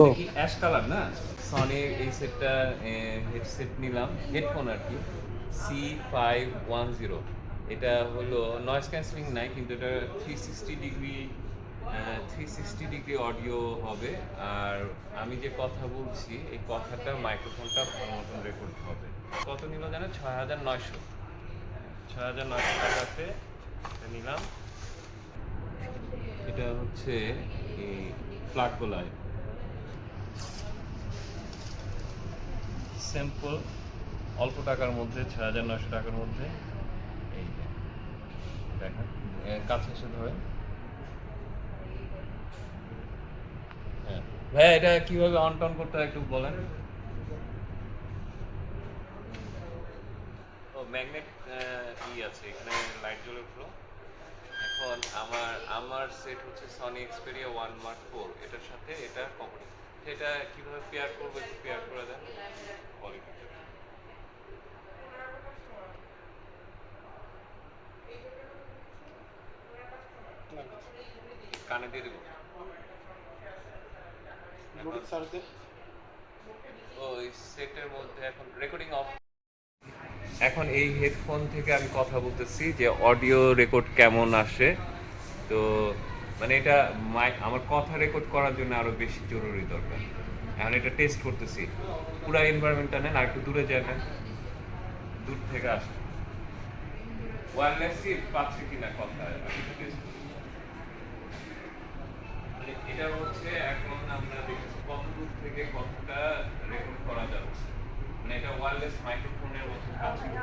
ও এটা কি ash colour না? সনির এই সেটটা হেডসেট নিলাম, হেডফোন আর কি, C510। এটা হলো নয়েজ ক্যান্সেলিং নাই, কিন্তু এটা 360 ডিগ্রি অডিও হবে। আর আমি যে কথা বলছি এই কথাটা মাইক্রোফোনটা ভালো মতন রেকর্ড হবে। কত নিল জানো? 6,900। 6,900 টাকাতে এটা নিলাম। এটা হচ্ছে এই প্লাগ গোলায় সিম্পল, অল্প টাকার মধ্যে, 6,900 টাকার মধ্যে। এই যে দেখেন, কাছে এসে ধরেন। হ্যাঁ ভাইয়া, এটা কিভাবে অন টন করতে হয় একটু বলেন। ও ম্যাগনেট আছে এখানে, লাইট জ্বলে উঠলো। এখন আমার সেট হচ্ছে সনি এক্সপেরিয়া 1 Mark 4, এটার সাথে এটা কমন। সেটা কিভাবে পেয়ার করবো একটু পেয়ার করে দেন। কোয়ালিটি কানে দিয়ে দেবো এখন। ওই সেটের মধ্যে এখন রেকর্ডিং অফ। এখন এই হেডফোন থেকে আমি কথা বলতেছি যে অডিও রেকর্ড কেমন আসে। তো মানে এটা মাইক, আমার কথা রেকর্ড করার জন্য আরো বেশি জরুরি দরকার। এখন এটা টেস্ট করতেছি। পুরা এনভায়রনমেন্টটা নেন, আর একটু দূরে যাবেন, দূর থেকে আসে ওয়্যারলেসই পাচ্ছে কিনা কথা, আমি একটু টেস্ট করি। মানে এটা হচ্ছে এখন আমরা দেখেছি কত দূর থেকে কথাটা রেকর্ড করা যাচ্ছে। মানে এটা ওয়্যারলেস মাইক্রোফোনের মতো কাজ করে।